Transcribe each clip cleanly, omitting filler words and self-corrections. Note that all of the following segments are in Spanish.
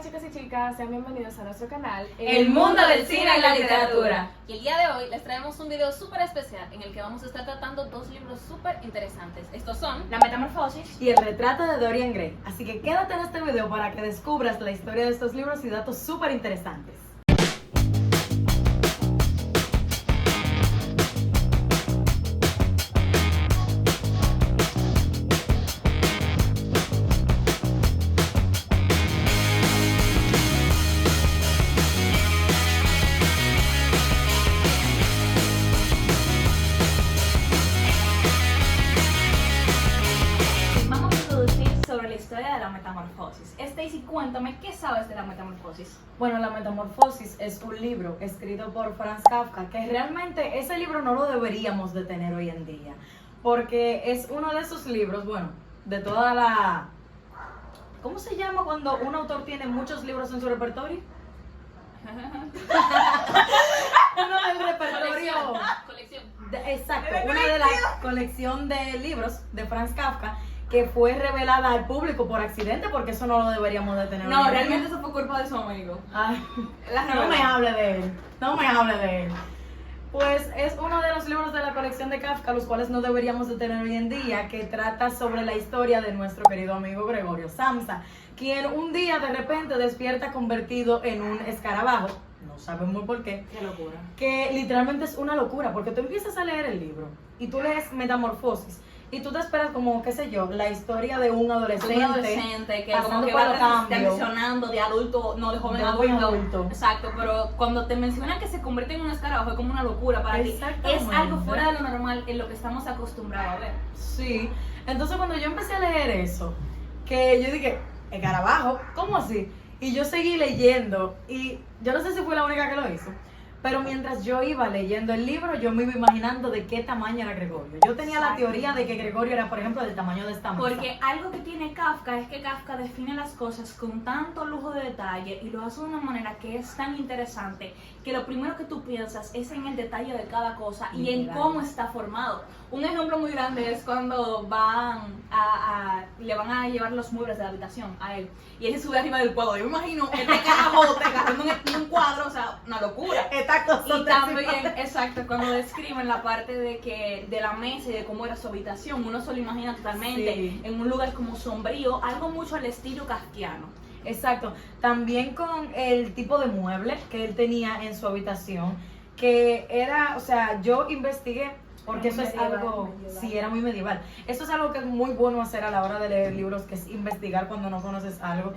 chicos y chicas, sean bienvenidos a nuestro canal El mundo del cine y la literatura. Y el día de hoy les traemos un video súper especial en el que vamos a estar tratando dos libros súper interesantes. Estos son La Metamorfosis y el retrato de Dorian Gray. Así que quédate en este video para que descubras la historia de estos libros y datos súper interesantes. Vamos a introducir sobre la historia de la Metamorfosis. Stacy, cuéntame, ¿qué sabes de la Metamorfosis? Bueno, La Metamorfosis es un libro escrito por Franz Kafka, que realmente ese libro no lo deberíamos de tener hoy en día, porque es uno de esos libros, bueno, de toda la... ¿Cómo se llama cuando un autor tiene muchos libros en su repertorio? Uno del repertorio... colección. Exacto, una de la colección de libros de Franz Kafka que fue revelada al público por accidente, porque eso no lo deberíamos de tener. No, realmente eso fue culpa de su amigo. Ay, La no me hable de él, no me hable de él. Pues es uno de los libros de la colección de Kafka, los cuales no deberíamos de tener hoy en día, que trata sobre la historia de nuestro querido amigo Gregorio Samsa, quien un día de repente despierta convertido en un escarabajo, no sabemos por qué, Qué locura. que literalmente es una locura, porque tú empiezas a leer el libro y tú lees Metamorfosis y tú te esperas como, qué sé yo, la historia de un adolescente, Un adolescente que como pasando que por va los cambios, transicionando de adulto, no de joven de a joven a adulto. adulto. Exacto, pero cuando te mencionan que se convierte en un escarabajo es como una locura para ti. Exactamente. Es algo fuera de lo normal en lo que estamos acostumbrados a ver. Sí, entonces cuando yo empecé a leer eso, que yo dije, escarabajo, ¿cómo así? Y yo seguí leyendo y yo no sé si fue la única que lo hizo, pero mientras yo iba leyendo el libro, yo me iba imaginando de qué tamaño era Gregorio. Yo tenía la teoría de que Gregorio era, por ejemplo, del tamaño de esta mesa. Porque algo que tiene Kafka es que Kafka define las cosas con tanto lujo de detalle y lo hace de una manera que es tan interesante que lo primero que tú piensas es en el detalle de cada cosa y en cómo está formado. Un ejemplo muy grande es cuando le van a llevar los muebles de la habitación a él y él se sube arriba del cuadro. Yo me imagino este carajote agarrando un cuadro, o sea, una locura. Y también, exacto, cuando describen la parte de la mesa y de cómo era su habitación, uno se lo imagina totalmente Sí. en un lugar como sombrío, algo mucho al estilo kafkiano. Exacto, también con el tipo de mueble que él tenía en su habitación, que era, o sea, yo investigué, porque Era eso es medieval, algo, medieval. sí, era muy medieval. Eso es algo que es muy bueno hacer a la hora de leer libros, que es investigar cuando no conoces algo.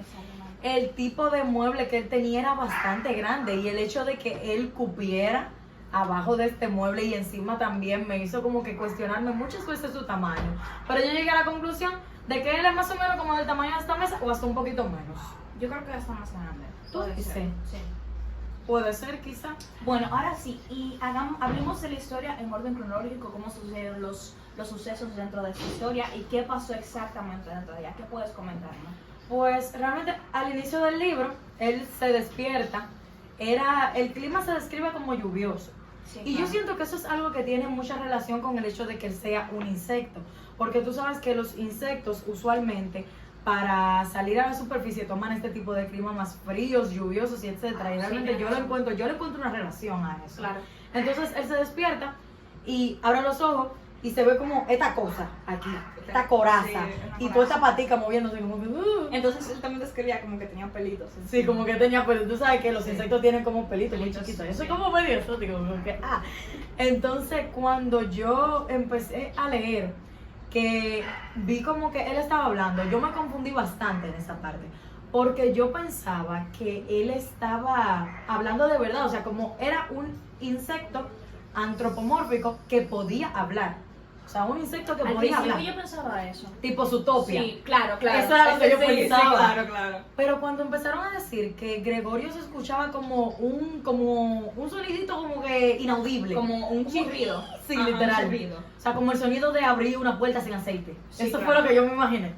El tipo de mueble que él tenía era bastante grande y el hecho de que él cupiera abajo de este mueble y encima también me hizo como que cuestionarme muchas veces su tamaño. Pero yo llegué a la conclusión de que él es más o menos como del tamaño de esta mesa o hasta un poquito menos. Yo creo que está más grande. ¿Tú Puede dices? ser, sí. Puede ser, quizá. Bueno, ahora sí, y hablemos de la historia en orden cronológico, cómo sucedieron los sucesos dentro de esta historia y qué pasó exactamente dentro de ella. ¿Qué puedes comentarnos? Pues realmente al inicio del libro, él se despierta, el clima se describe como lluvioso. Sí, Y yo claro. siento que eso es algo que tiene mucha relación con el hecho de que él sea un insecto, porque tú sabes que los insectos usualmente para salir a la superficie toman este tipo de clima más fríos, lluviosos y etcétera. Y realmente Sí, yo le encuentro una relación a eso. Claro. Entonces él se despierta y abre los ojos y se ve como esta cosa aquí, esta coraza Sí, una y coraza. toda esta patica moviéndose como que Entonces él también describía como que tenía pelitos. sí, como que tenía pelitos. Tú sabes que los Sí. insectos tienen como pelitos muy Pelitos, chiquitos. Yo soy sí. como medio exótico, como que, Entonces, cuando yo empecé a leer, que vi como que él estaba hablando, yo me confundí bastante en esa parte. Porque yo pensaba que él estaba hablando de verdad, o sea, como era un insecto antropomórfico que podía hablar. O sea, un insecto que Al podía principio hablar. yo pensaba eso. Tipo Zootopia. Sí, claro, claro. Eso era lo que yo Sí, pensaba. Sí, claro, claro. Pero cuando empezaron a decir que Gregorio se escuchaba como un sonidito como que inaudible. Como un chirrido. Sí, Ajá, literal. un chirrido. O sea, como el sonido de abrir una puerta sin aceite. Sí, Eso claro. fue lo que yo me imaginé.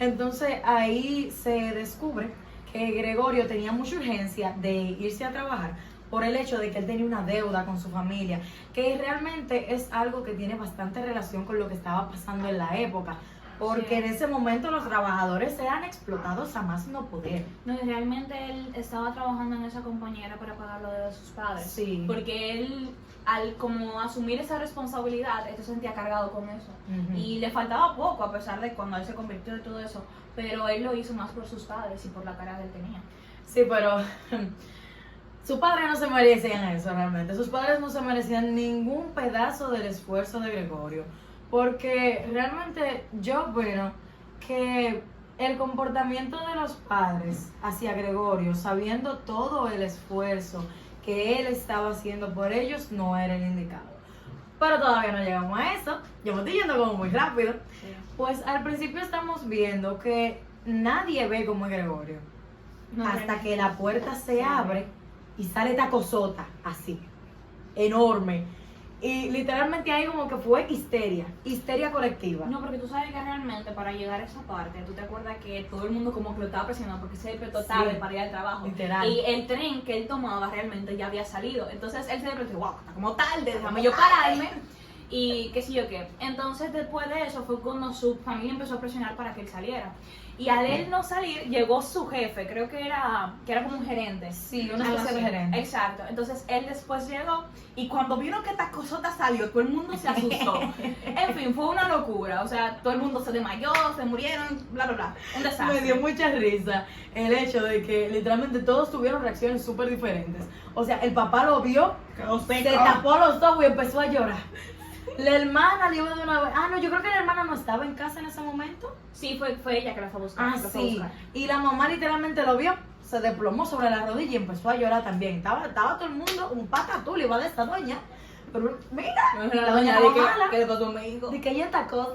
Entonces ahí se descubre que Gregorio tenía mucha urgencia de irse a trabajar por el hecho de que él tenía una deuda con su familia, que realmente es algo que tiene bastante relación con lo que estaba pasando en la época, porque Sí. en ese momento los trabajadores eran explotados a más no poder. No, y realmente él estaba trabajando en esa compañía para pagar lo de sus padres. Sí. Porque él, al como asumir esa responsabilidad, él se sentía cargado con eso. Ujú. Y le faltaba poco, a pesar de cuando él se convirtió y todo eso. Pero él lo hizo más por sus padres y por la cara que él tenía. Sí, pero su padre no se merecían eso realmente. Sus padres no se merecían ningún pedazo del esfuerzo de Gregorio. Porque realmente yo veo que el comportamiento de los padres hacia Gregorio, sabiendo todo el esfuerzo que él estaba haciendo por ellos, no era el indicado. Pero todavía no llegamos a eso. Yo me estoy yendo como muy rápido. Pues al principio estamos viendo que nadie ve como es Gregorio. No, Hasta realmente. que la puerta se abre y sale esta cosota así, enorme. Y literalmente ahí como que fue histeria colectiva. No, porque tú sabes que realmente para llegar a esa parte, tú te acuerdas que todo el mundo como que lo estaba presionando porque se despertó tarde Sí. para ir al trabajo. Literal. Y el tren que él tomaba realmente ya había salido. Entonces él se despertó, wow, está como tarde, déjame yo pararme. Y qué sé yo qué. Entonces después de eso fue cuando su familia empezó a presionar para que él saliera. Y al él no salir, llegó su jefe, creo que era como un gerente. Sí, una Algo especie de así. gerente. Exacto. Entonces él después llegó y cuando vieron que esta cosota salió, todo el mundo se asustó. En fin, fue una locura. O sea, todo el mundo se desmayó, se murieron, bla, bla, bla. Un desastre. Me dio mucha risa el hecho de que literalmente todos tuvieron reacciones súper diferentes. O sea, el papá lo vio, se tapó los ojos y empezó a llorar. La hermana le iba de una vez. Ah, no, yo creo que la hermana no estaba en casa en ese momento. Sí, fue ella que la fue a buscar. Ah, la fue a sí. buscar. Y la mamá literalmente lo vio, se desplomó sobre la rodilla y empezó a llorar también. Estaba todo el mundo, un patatú le iba de esta doña. Pero mira, la doña de estaba mala. que le pasó a México. De que ella esta cosa.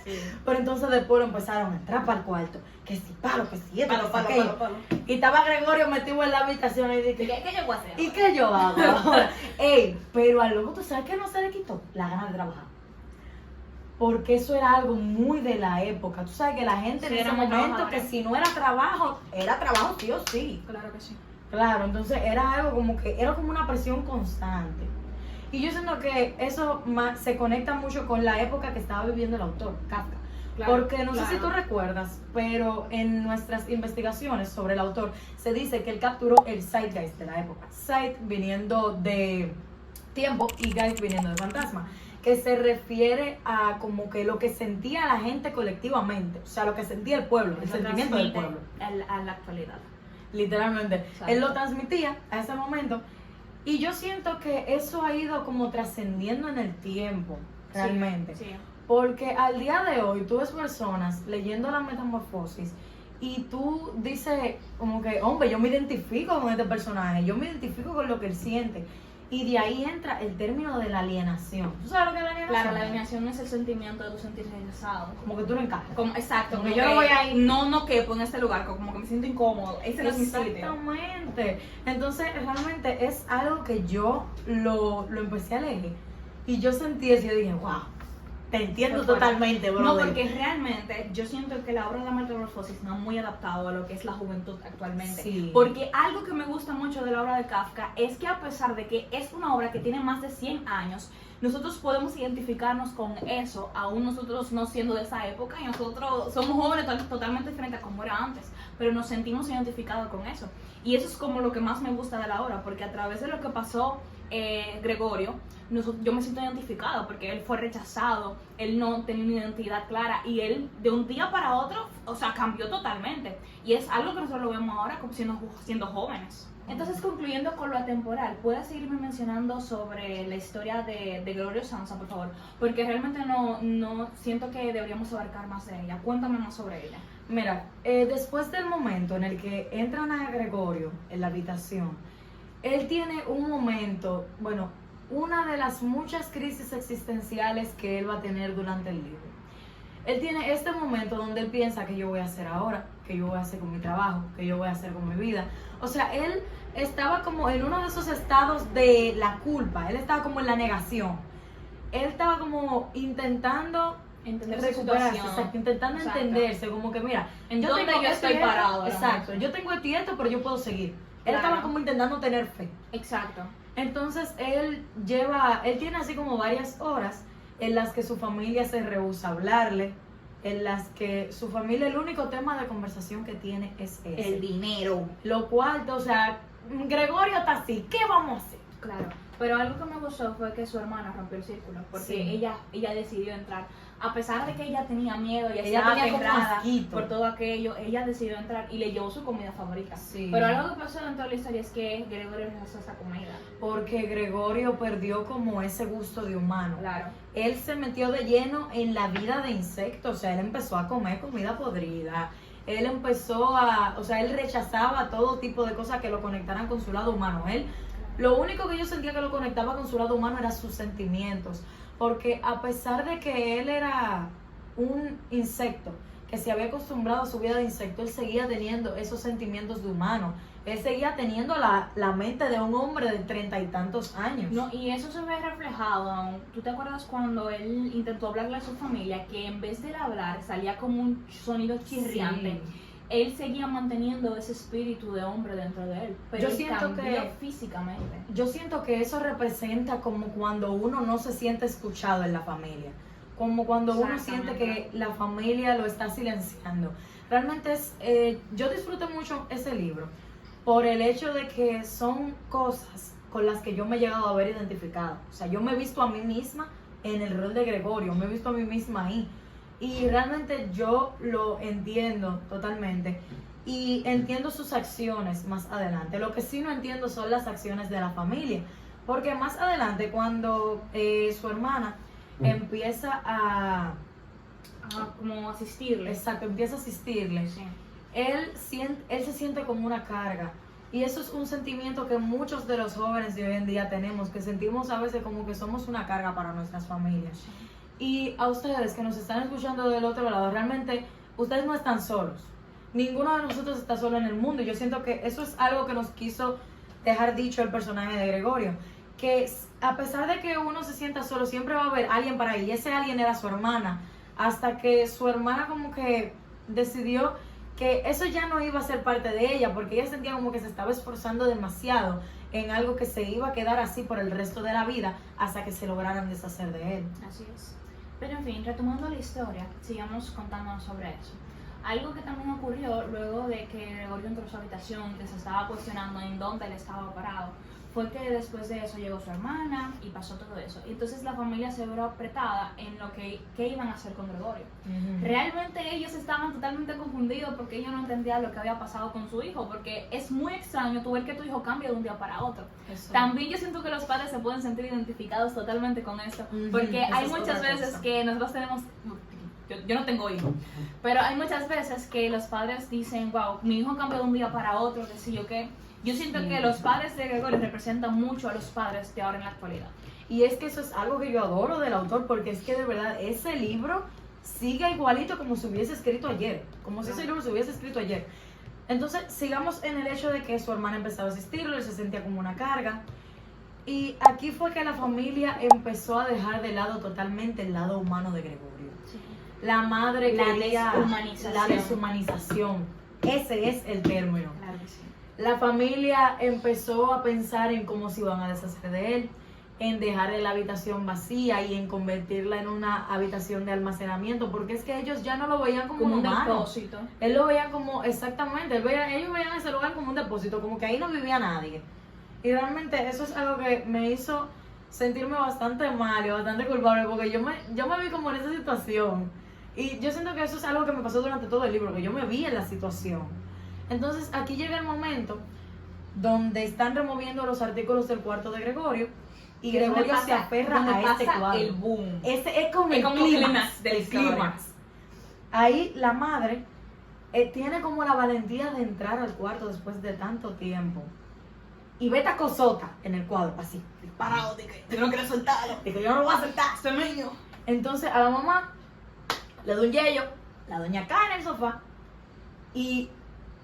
Sí. Pero entonces después lo empezaron a entrar para el cuarto. Que si palo, que si esto, que si aquello. Palo. Y estaba Gregorio metido en la habitación y dije, ¿Qué yo voy a hacer? ¿y qué yo hago ahora? Ey, pero al loco, ¿tú sabes que no se le quitó? La gana de trabajar. Porque eso era algo muy de la época. Tú sabes que la gente Sí, en ese era muy momento, trabajadora. que si no era trabajo sí o sí. Claro que sí. Claro, entonces era algo como que, era como una presión constante. Y yo siento que eso se conecta mucho con la época que estaba viviendo el autor, Kafka. Claro, Porque no sé si claro. tú recuerdas, pero en nuestras investigaciones sobre el autor se dice que él capturó el zeitgeist de la época. Zeit viniendo de tiempo y geist viniendo de fantasma, que se refiere a como que lo que sentía la gente colectivamente, o sea, lo que sentía el pueblo, el Eso sentimiento del transmite pueblo. a la actualidad. Literalmente. Exacto. Él lo transmitía a ese momento. Y yo siento que eso ha ido como trascendiendo en el tiempo, realmente. Sí. Porque al día de hoy tú ves personas leyendo la Metamorfosis y tú dices como que, hombre, yo me identifico con este personaje, yo me identifico con lo que él siente. Y de ahí entra el término de la alienación. ¿Tú sabes lo que es la alienación? Claro, la alienación es el sentimiento de tu sentirse rechazado. Como que tú no encajas. Exacto, Como como yo no voy a ir. No quepo en este lugar, como que me siento incómodo. Ese no es mi sitio. Exactamente. Entonces, realmente es algo que yo lo empecé a leer y yo sentí eso y yo dije, wow, te entiendo Fue fuerte. totalmente, bro. No, porque realmente yo siento que la obra de la Metamorfosis no es muy adaptado a lo que es la juventud actualmente. Sí. Porque algo que me gusta mucho de la obra de Kafka es que a pesar de que es una obra que tiene más de 100 años, nosotros podemos identificarnos con eso, aún nosotros no siendo de esa época, y nosotros somos jóvenes totalmente diferentes a como era antes, pero nos sentimos identificados con eso. Y eso es como lo que más me gusta de la obra, porque a través de lo que pasó Gregorio, yo me siento identificada porque él fue rechazado, él no tenía una identidad clara y él de un día para otro, o sea, cambió totalmente. Y es algo que nosotros lo vemos ahora como siendo jóvenes. Entonces, concluyendo con lo atemporal, ¿puedes seguirme mencionando sobre la historia de Gregorio Samsa, por favor? Porque realmente no siento que deberíamos abarcar más de ella. Cuéntame más sobre ella. Mira, después del momento en el que entran a Gregorio en la habitación, él tiene un momento, bueno, una de las muchas crisis existenciales que él va a tener durante el libro. Él tiene este momento donde él piensa que yo voy a hacer ahora, que yo voy a hacer con mi trabajo, que yo voy a hacer con mi vida. O sea, él estaba como en uno de esos estados de la culpa, él estaba como en la negación. Él estaba como intentando Entender su recuperarse, situación. exacto, intentando Exacto. entenderse, como que mira, ¿En dónde tengo yo esto estoy y esto, parado ahora exacto, mismo? yo tengo esto y esto, pero yo puedo seguir. Él Claro. estaba como intentando tener fe. Exacto. Entonces él tiene así como varias horas en las que su familia se rehúsa a hablarle, en las que su familia, el único tema de conversación que tiene es ese. El dinero. Lo cual, o sea, Gregorio está así, ¿qué vamos a hacer? Claro, pero algo que me gustó fue que su hermana rompió el círculo, porque Sí. ella decidió entrar. A pesar de que ella tenía miedo y Ella estaba tenía como aterrada asquito. por todo aquello, ella decidió entrar y le llevó su comida favorita. Sí. Pero algo que pasó dentro de la historia es que Gregorio rechazó esa comida. Porque Gregorio perdió como ese gusto de humano. Claro. Él se metió de lleno en la vida de insectos, o sea, él empezó a comer comida podrida. Él empezó o sea, él rechazaba todo tipo de cosas que lo conectaran con su lado humano. Lo único que yo sentía que lo conectaba con su lado humano eran sus sentimientos. Porque a pesar de que él era un insecto que se había acostumbrado a su vida de insecto, él seguía teniendo esos sentimientos de humano. Él seguía teniendo la mente de un hombre de 30 y tantos años. No, y eso se ve reflejado. ¿Tú te acuerdas cuando él intentó hablarle a su familia que en vez de hablar salía como un sonido chirriante? Sí. Él seguía manteniendo ese espíritu de hombre dentro de él, pero Yo él siento cambió que- físicamente. Yo siento que eso representa como cuando uno no se siente escuchado en la familia, como cuando uno siente que la familia lo está silenciando. Realmente yo disfruté mucho ese libro por el hecho de que son cosas con las que yo me he llegado a ver identificado. O sea, yo me he visto a mí misma en el rol de Gregorio, me he visto a mí misma ahí. Y realmente yo lo entiendo totalmente. Y entiendo sus acciones más adelante. Lo que sí no entiendo son las acciones de la familia. Porque más adelante, cuando su hermana empieza Como asistirle. exacto, empieza a asistirle, Sí. él se siente como una carga. Y eso es un sentimiento que muchos de los jóvenes de hoy en día tenemos, que sentimos a veces como que somos una carga para nuestras familias. Y a ustedes que nos están escuchando del otro lado, realmente ustedes no están solos. Ninguno de nosotros está solo en el mundo. Y yo siento que eso es algo que nos quiso dejar dicho el personaje de Gregorio. Que a pesar de que uno se sienta solo, siempre va a haber alguien para ahí. Y ese alguien era su hermana. Hasta que su hermana como que decidió que eso ya no iba a ser parte de ella, porque ella sentía como que se estaba esforzando demasiado en algo que se iba a quedar así por el resto de la vida hasta que se lograran deshacer de él. Así es. Pero en fin, retomando la historia, sigamos contándonos sobre eso. Algo que también ocurrió luego de que Gregorio entró a su habitación, que se estaba cuestionando en dónde él estaba parado, fue que después de eso llegó su hermana y pasó todo eso. Y entonces la familia se vio apretada en lo que qué iban a hacer con Gregorio. Realmente ellos estaban totalmente confundidos porque ellos no entendían lo que había pasado con su hijo, porque es muy extraño tú ver que tu hijo cambia de un día para otro. Eso. También yo siento que los padres se pueden sentir identificados totalmente con esto, Ujú, porque esa hay es muchas otra veces cosa. que nosotros tenemos, yo no tengo hijo, pero hay muchas veces que los padres dicen, wow, mi hijo cambió de un día para otro, qué sé yo qué. Yo siento Sí. que los padres de Gregorio representan mucho a los padres de ahora en la actualidad. Y es que eso es algo que yo adoro del autor, porque es que de verdad ese libro sigue igualito como si hubiese escrito ayer, como si ese libro se hubiese escrito ayer. Entonces, sigamos en el hecho de que su hermana empezaba a asistirlo, él se sentía como una carga. Y aquí fue que la familia empezó a dejar de lado totalmente el lado humano de Gregorio. La madre La quería deshumanización. la deshumanización. Ese es el término. Claro que sí. La familia empezó a pensar en cómo se iban a deshacer de él, en dejarle la habitación vacía y en convertirla en una habitación de almacenamiento, porque es que ellos ya no lo veían como, Como un un humano. depósito. Él lo veía como, exactamente, ellos veían ese lugar como un depósito, como que ahí no vivía nadie. Y realmente eso es algo que me hizo sentirme bastante mal y bastante culpable, porque yo me vi como en esa situación. Y yo siento que eso es algo que me pasó durante todo el libro, que yo me vi en la situación. Entonces aquí llega el momento donde están removiendo los artículos del cuarto de Gregorio y Que Gregorio donde se pasa- aferra donde a este pasa cuadro. el boom. Ese es como Es el como el clímax clímax de la del historia. clímax. Ahí la madre tiene como la valentía de entrar al cuarto después de tanto tiempo y ve esta cosota en el cuadro, así, disparado, de que yo no quiero soltarlo, de que yo no lo voy a soltar, este niño. Entonces a la mamá le da un yello, la doña cae en el sofá y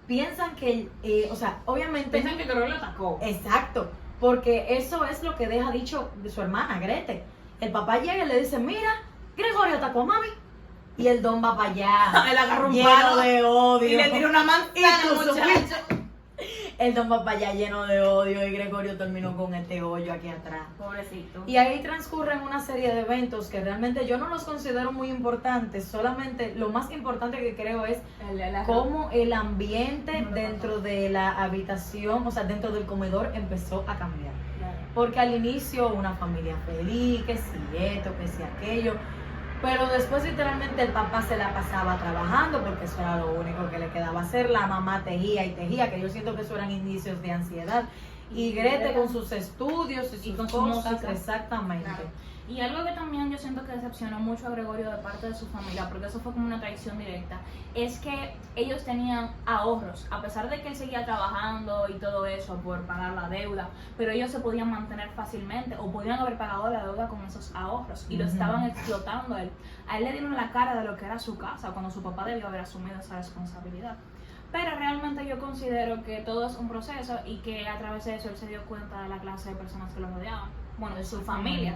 piensan que, o sea, obviamente... Piensan que Gregorio lo atacó. Exacto, porque eso es lo que deja dicho de su hermana, Grete. El papá llega y le dice, mira, Gregorio atacó a mami. Y el don va para allá, Él agarró un lleno palo de odio. y le tiró una manzana al Y tú muchacho. supiste. el don papá ya lleno de odio y Gregorio terminó con este hoyo aquí atrás. Pobrecito. Y ahí transcurren una serie de eventos que realmente yo no los considero muy importantes, solamente lo más importante que creo es cómo el ambiente dentro de la habitación, o sea, dentro del comedor empezó a cambiar. Claro. Porque al inicio una familia feliz, que si esto, que si aquello, pero después literalmente el papá se la pasaba trabajando porque eso era lo único que le quedaba hacer, la mamá tejía y tejía, que yo siento que eso eran indicios de ansiedad, y Grete con sus estudios y sus con su cosas, música. exactamente. Claro. Y algo que también yo siento que decepcionó mucho a Gregorio de parte de su familia, porque eso fue como una traición directa, es que ellos tenían ahorros, a pesar de que él seguía trabajando y todo eso por pagar la deuda, pero ellos se podían mantener fácilmente o podían haber pagado la deuda con esos ahorros y lo estaban explotando a él. A él le dieron la cara de lo que era su casa cuando su papá debió haber asumido esa responsabilidad. Pero realmente yo considero que todo es un proceso y que a través de eso él se dio cuenta de la clase de personas que lo rodeaban, bueno, de su familia.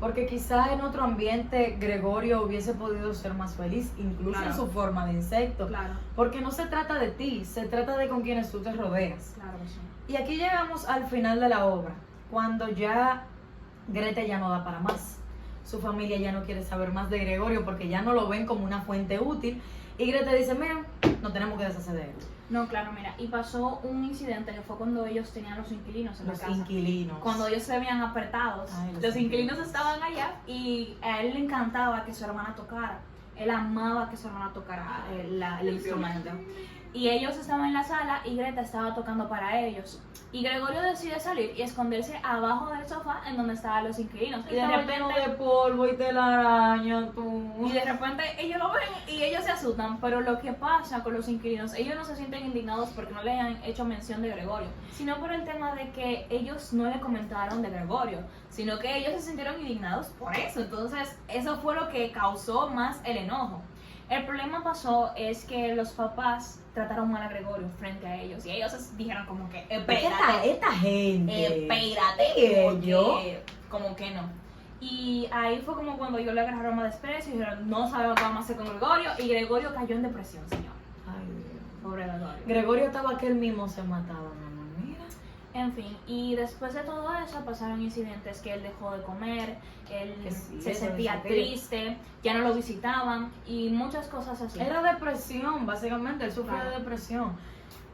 Porque quizás en otro ambiente Gregorio hubiese podido ser más feliz, incluso Claro. en su forma de insecto. Claro, Porque no se trata de ti, se trata de con quienes tú te rodeas. claro que sí. Y aquí llegamos al final de la obra, cuando ya Grete ya no da para más. Su familia ya no quiere saber más de Gregorio porque ya no lo ven como una fuente útil. Y Grete dice, mira, no tenemos que deshacer de él. No, claro, mira, y pasó un incidente que fue cuando ellos tenían los inquilinos en Los la casa. inquilinos. Cuando ellos se veían apretados, Ay, los inquilinos estaban allá y a él le encantaba que su hermana tocara. Él amaba que su hermana tocara el instrumento. Y ellos estaban en la sala y Greta estaba tocando para ellos. Y Gregorio decide salir y esconderse abajo del sofá en donde estaban los inquilinos. Y de Estaba lleno repente... de polvo y telaraña, tú. Y de repente ellos lo ven y ellos se asustan, pero lo que pasa con los inquilinos, ellos no se sienten indignados porque no le han hecho mención de Gregorio, sino por el tema de que ellos no le comentaron de Gregorio, sino que ellos se sintieron indignados por eso. Entonces eso fue lo que causó más el enojo. El problema pasó es que los papás trataron mal a Gregorio frente a ellos y ellos dijeron como que, Esta gente. espérate, ¿Ellos? porque como que no. Y ahí fue como cuando yo le agarraron más desprecio y dijeron, no sabemos qué vamos a hacer con Gregorio, y Gregorio cayó en depresión, señor. Ay, Dios. Pobre Gregorio. Gregorio estaba que él mismo se mataba, mi amor. Mira. En fin, y después de todo eso pasaron incidentes que él dejó de comer, él Que sí, se eso, sentía eso, triste, ya no lo visitaban y muchas cosas así. Era depresión, básicamente, él sufría Claro. de depresión.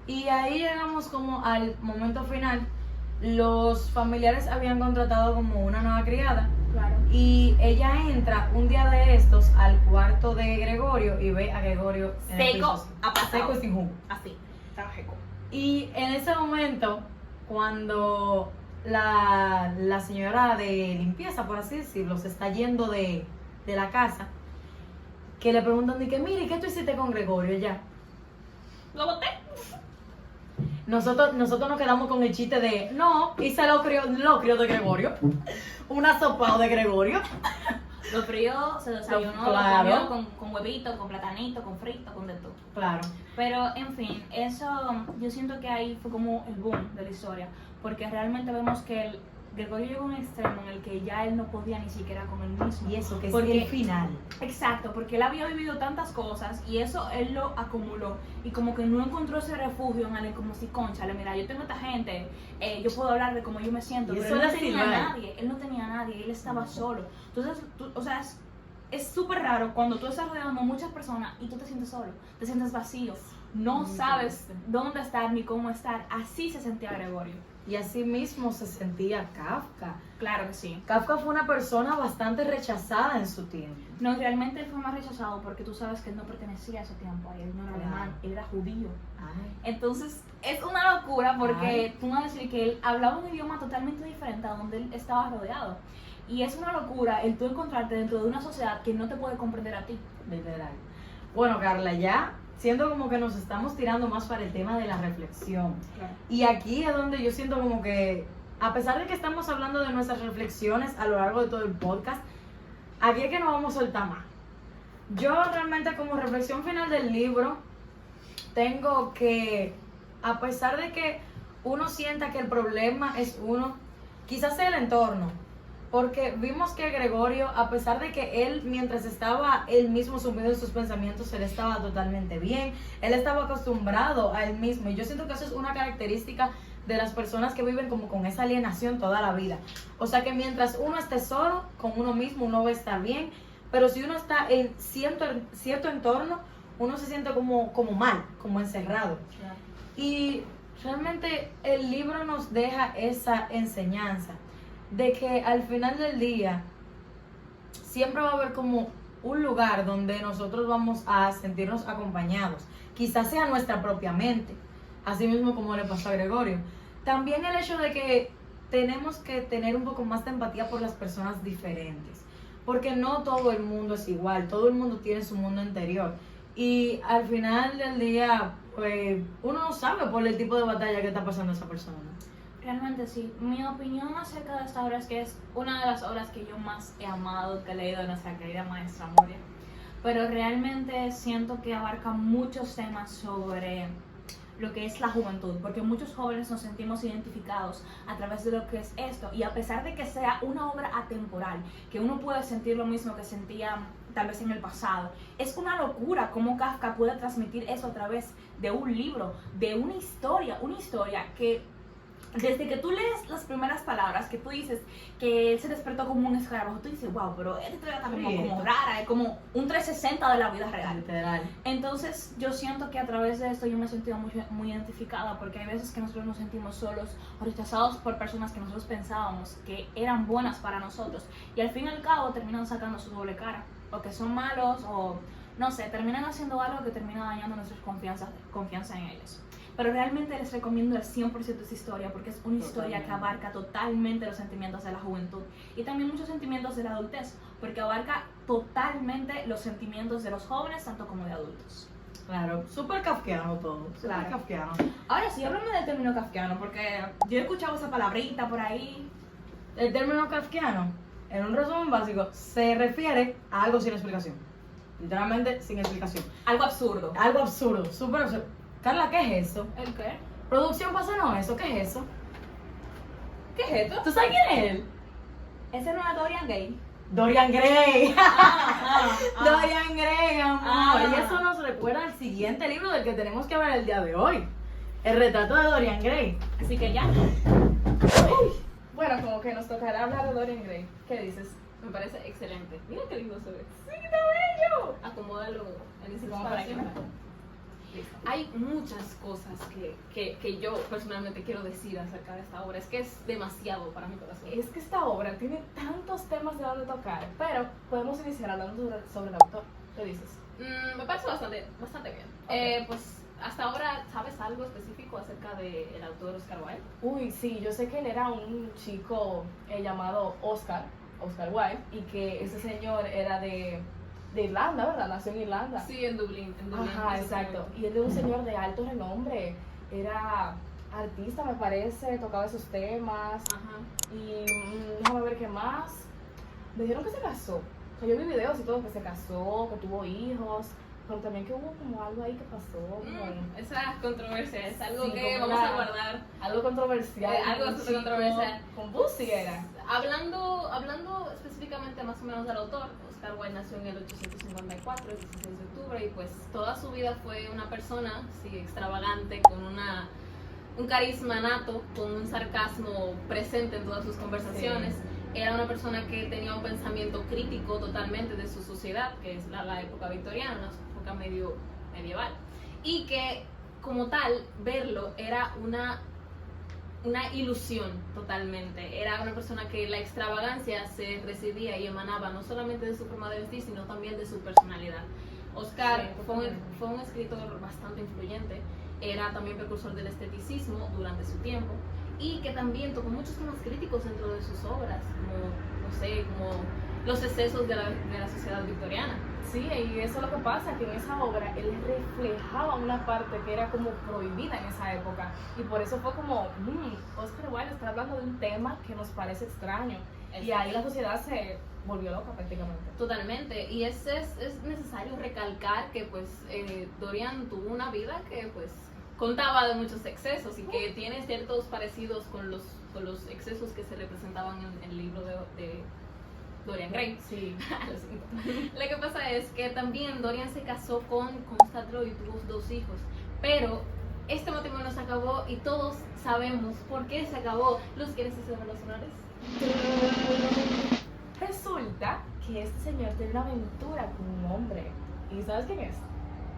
Y ahí llegamos como al momento final. Los familiares habían contratado como una nueva criada Claro. y ella entra un día de estos al cuarto de Gregorio y ve a Gregorio en el Seco, piso, apastado. seco y sin jugo. Así, estaba seco. Y en ese momento, cuando la señora de limpieza, por así decirlo, se está yendo de la casa, que le preguntan de que, mire, ¿qué tú hiciste con Gregorio ya? Lo boté. Nosotros nos quedamos con el chiste de, no, hice lo crió de Gregorio, un asopado de Gregorio. Lo frió, se desayunó, Claro. lo comió con huevito, con platanito, con frito, con de todo. Claro. Pero, en fin, eso yo siento que ahí fue como el boom de la historia, porque realmente vemos que Gregorio llegó a un extremo en el que ya él no podía ni siquiera con él mismo. Y eso, que es Porque- el final. Exacto, porque él había vivido tantas cosas y eso él lo acumuló y como que no encontró ese refugio en alguien como si, conchale, mira, yo tengo esta gente, yo puedo hablar de cómo yo me siento, Y pero eso él no era tenía silbar. nadie, él no tenía nadie, él estaba solo. Entonces, o sea, es súper raro cuando tú estás rodeado de muchas personas y tú te sientes solo, te sientes vacío, no Muy sabes triste. dónde estar ni cómo estar. Así se sentía Gregorio. Y así mismo se sentía Kafka. Claro que sí. Kafka fue una persona bastante rechazada en su tiempo. No, realmente él fue más rechazado porque tú sabes que él no pertenecía a ese tiempo, él no era Claro. alemán, él era judío. Ay. Entonces es una locura porque Ay. tú vas a decir que él hablaba un idioma totalmente diferente a donde él estaba rodeado. Y es una locura el tú encontrarte dentro de una sociedad que no te puede comprender a ti. Literal. Bueno, Carla, ya siento como que nos estamos tirando más para el tema de la reflexión. Y aquí es donde yo siento como que, a pesar de que estamos hablando de nuestras reflexiones a lo largo de todo el podcast, aquí es que nos vamos a soltar más. Yo realmente como reflexión final del libro, tengo que, a pesar de que uno sienta que el problema es uno, quizás sea el entorno, porque vimos que Gregorio, a pesar de que él, mientras estaba él mismo sumido en sus pensamientos, él estaba totalmente bien, él estaba acostumbrado a él mismo, y yo siento que eso es una característica de las personas que viven como con esa alienación toda la vida. O sea que mientras uno esté solo con uno mismo, uno va a estar bien, pero si uno está en cierto entorno, uno se siente como mal, como encerrado. Claro. Y realmente el libro nos deja esa enseñanza de que al final del día siempre va a haber como un lugar donde nosotros vamos a sentirnos acompañados. Quizás sea nuestra propia mente, así mismo como le pasó a Gregorio. También el hecho de que tenemos que tener un poco más de empatía por las personas diferentes, porque no todo el mundo es igual, todo el mundo tiene su mundo interior. Y al final del día, pues uno no sabe por el tipo de batalla que está pasando esa persona. Realmente sí. Mi opinión acerca de esta obra es que es una de las obras que yo más he amado, que he leído de nuestra querida maestra Moria. Pero realmente siento que abarca muchos temas sobre lo que es la juventud, porque muchos jóvenes nos sentimos identificados a través de lo que es esto, y a pesar de que sea una obra atemporal, que uno puede sentir lo mismo que sentía tal vez en el pasado, es una locura cómo Kafka puede transmitir eso a través de un libro, de una historia que desde que tú lees las primeras palabras, que tú dices que él se despertó como un escarabajo, tú dices, wow, pero esta historia está como rara, es como un 360 de la vida real. Literal. Entonces yo siento que a través de esto yo me he sentido muy identificada, porque hay veces que nosotros nos sentimos solos o rechazados por personas que nosotros pensábamos que eran buenas para nosotros, y al fin y al cabo terminan sacando su doble cara, o que son malos, o no sé, terminan haciendo algo que termina dañando nuestra confianza en ellos. Pero realmente les recomiendo al 100% esa historia, porque es una historia que abarca totalmente los sentimientos de la juventud y también muchos sentimientos de la adultez, porque abarca totalmente los sentimientos de los jóvenes tanto como de adultos. Claro, súper kafkiano todo, súper Claro. kafkiano. Ahora sí, háblame del término kafkiano, porque yo he escuchado esa palabrita por ahí. El término kafkiano, en un resumen básico, se refiere a algo sin explicación. Literalmente sin explicación. Algo absurdo. Algo absurdo, súper absurdo. Carla, ¿qué es eso? ¿El qué? Producción, pásanos eso, ¿qué es eso? ¿Qué es esto? ¿Tú sabes quién es él? Ese no es Dorian Gray. Dorian Gray. Ah. Dorian Gray, amor. Ah. Y eso nos recuerda al siguiente libro del que tenemos que hablar el día de hoy. El retrato de Dorian Gray. Así que ya. Bueno, como que nos tocará hablar de Dorian Gray. ¿Qué dices? Me parece excelente. Mira qué lindo se ve. ¡Sí, está bello! Acomódalo en ese Como para espacio. que Hay muchas cosas que yo personalmente quiero decir acerca de esta obra. Es que es demasiado para mi corazón. Es que esta obra tiene tantos temas de donde tocar, pero podemos iniciar hablando sobre el autor. ¿Qué dices? Me parece bastante bien. Ok. Pues hasta ahora, ¿sabes algo específico acerca del autor Oscar Wilde? Uy, sí, yo sé que él era un chico llamado Oscar Wilde, y que ese señor era de Irlanda, ¿verdad? Nació en Irlanda. Sí, en Dublín. Ajá, exacto. Y él era un señor de alto renombre, era artista, me parece, tocaba esos temas. Ajá. Y déjame ver qué más. Me dijeron que se casó. O sea, yo vi videos y todo, que se casó, que tuvo hijos, pero también que hubo como algo ahí que pasó. Como Esa controversia es algo Sí, que como vamos a una- guardar. algo controversial. Algo un bastante chico controversial. Con Pussy era. Hablando específicamente más o menos del autor, Oscar Wilde nació en el 1854, el 16 de octubre, y pues toda su vida fue una persona, sí, extravagante, con un carisma nato, con un sarcasmo presente en todas sus conversaciones. Era una persona que tenía un pensamiento crítico totalmente de su sociedad, que es la época victoriana, una época medieval, y que como tal, verlo era una ilusión totalmente. Era una persona que la extravagancia se residía y emanaba no solamente de su forma de vestir, sino también de su personalidad. Oscar Sí, fue un escritor bastante influyente, era también precursor del esteticismo durante su tiempo, y que también tocó muchos temas críticos dentro de sus obras, como los excesos de la sociedad victoriana. Sí, y eso es lo que pasa, que en esa obra él reflejaba una parte que era como prohibida en esa época, y por eso fue como, Oscar Wilde está hablando de un tema que nos parece extraño, y ahí la sociedad se volvió loca prácticamente. Totalmente, y es necesario recalcar que pues Dorian tuvo una vida que pues contaba de muchos excesos y que tiene ciertos parecidos con los excesos que se representaban en el libro de Dorian Gray. Sí. Lo siento. Lo que pasa es que también Dorian se casó con Constantro y tuvo 2 hijos, pero este matrimonio se acabó y todos sabemos por qué se acabó. Luz, ¿quieres hacer los honores? Resulta que este señor tiene una aventura con un hombre. ¿Y sabes quién es?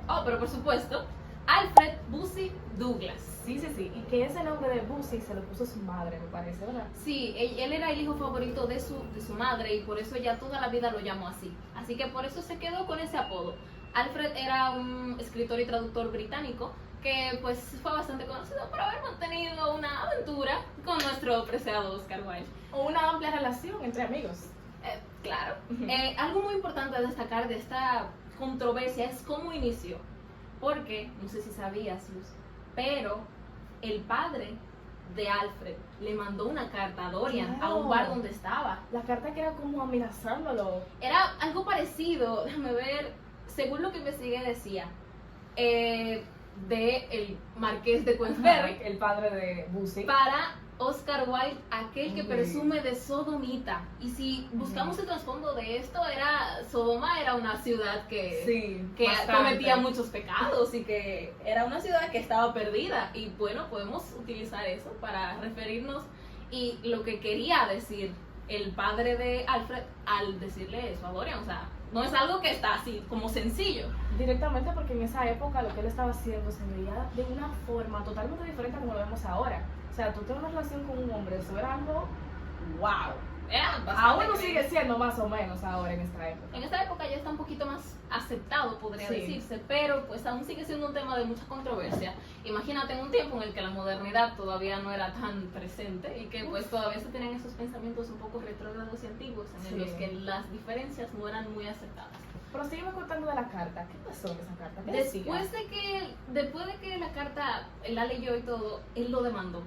Oh, pero por supuesto, Alfred Bussy Douglas. Sí, sí, sí. Y que ese nombre de Bussy se lo puso su madre, me parece, ¿verdad? Sí, él era el hijo favorito de su madre y por eso ya toda la vida lo llamó así. Así que por eso se quedó con ese apodo. Alfred era un escritor y traductor británico que pues fue bastante conocido por haber mantenido una aventura con nuestro preciado Oscar Wilde. O una amplia relación entre amigos. Claro. Algo muy importante a destacar de esta controversia es cómo inició. Porque, no sé si sabías, Luz, pero el padre de Alfred le mandó una carta a Dorian a un bar donde estaba. La carta que era como amenazándolo. Era algo parecido, déjame ver, según lo que investigué decía, de el marqués de Queensberry El padre de Bussy. para Oscar Wilde, aquel que Uy. presume de sodomita. Y si buscamos el trasfondo de esto, Sodoma era una ciudad que bastante. cometía muchos pecados y que era una ciudad que estaba perdida. Y bueno, podemos utilizar eso para referirnos y lo que quería decir el padre de Alfred al decirle eso a Dorian. O sea, no es algo que está así como sencillo. Directamente porque en esa época lo que él estaba haciendo se veía de una forma totalmente diferente a como lo vemos ahora. O sea, tú tienes una relación con un hombre, eso era algo wow. Era bastante Aún no creíble. sigue siendo más o menos ahora en esta época. En esta época ya está un poquito más aceptado, podría Sí. decirse, pero pues aún sigue siendo un tema de mucha controversia. Imagínate en un tiempo en el que la modernidad todavía no era tan presente y que pues todavía se tenían esos pensamientos un poco retrógrados y antiguos en Sí. los que las diferencias no eran muy aceptadas. Pero sígueme contando de la carta. ¿Qué pasó en esa carta? ¿Qué decía? Después de que la carta él la leyó y todo, él lo demandó.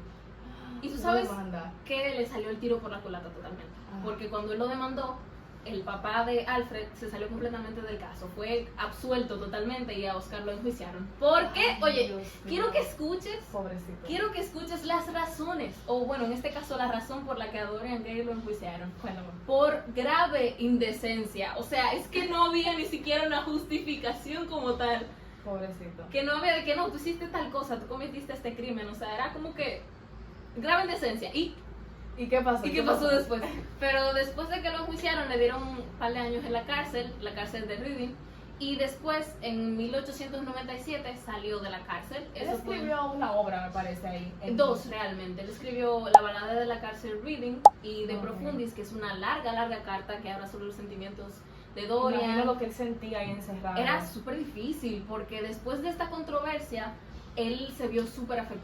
Y tú Lo sabes demanda. que le salió el tiro por la culata totalmente. Ajá. Porque cuando él lo demandó, el papá de Alfred se salió completamente del caso. Fue absuelto totalmente y a Oscar lo enjuiciaron. ¿Por qué? Ay, Oye, Dios quiero mío. que escuches. Pobrecito. Quiero que escuches las razones, o bueno, en este caso la razón por la que a Dorian Gray lo enjuiciaron. Cuéntame. Por grave indecencia. O sea, es que no había ni siquiera una justificación como tal. Pobrecito. Que no había de que no, tú hiciste tal cosa, tú cometiste este crimen. O sea, era como que grave indecencia. ¿Y qué pasó? ¿Y qué pasó después? Pero después de que lo enjuiciaron, le dieron un par de años en la cárcel de Reading. Y después, en 1897, salió de la cárcel. Él Eso fue escribió una obra, me parece, ahí. 2 realmente. Él escribió La balada de la cárcel Reading y De Ok. Profundis, que es una larga carta que habla sobre los sentimientos de Imagino Dorian. lo que él sentía ahí encerrado. Era súper difícil porque después de esta controversia, él se vio súper afectado.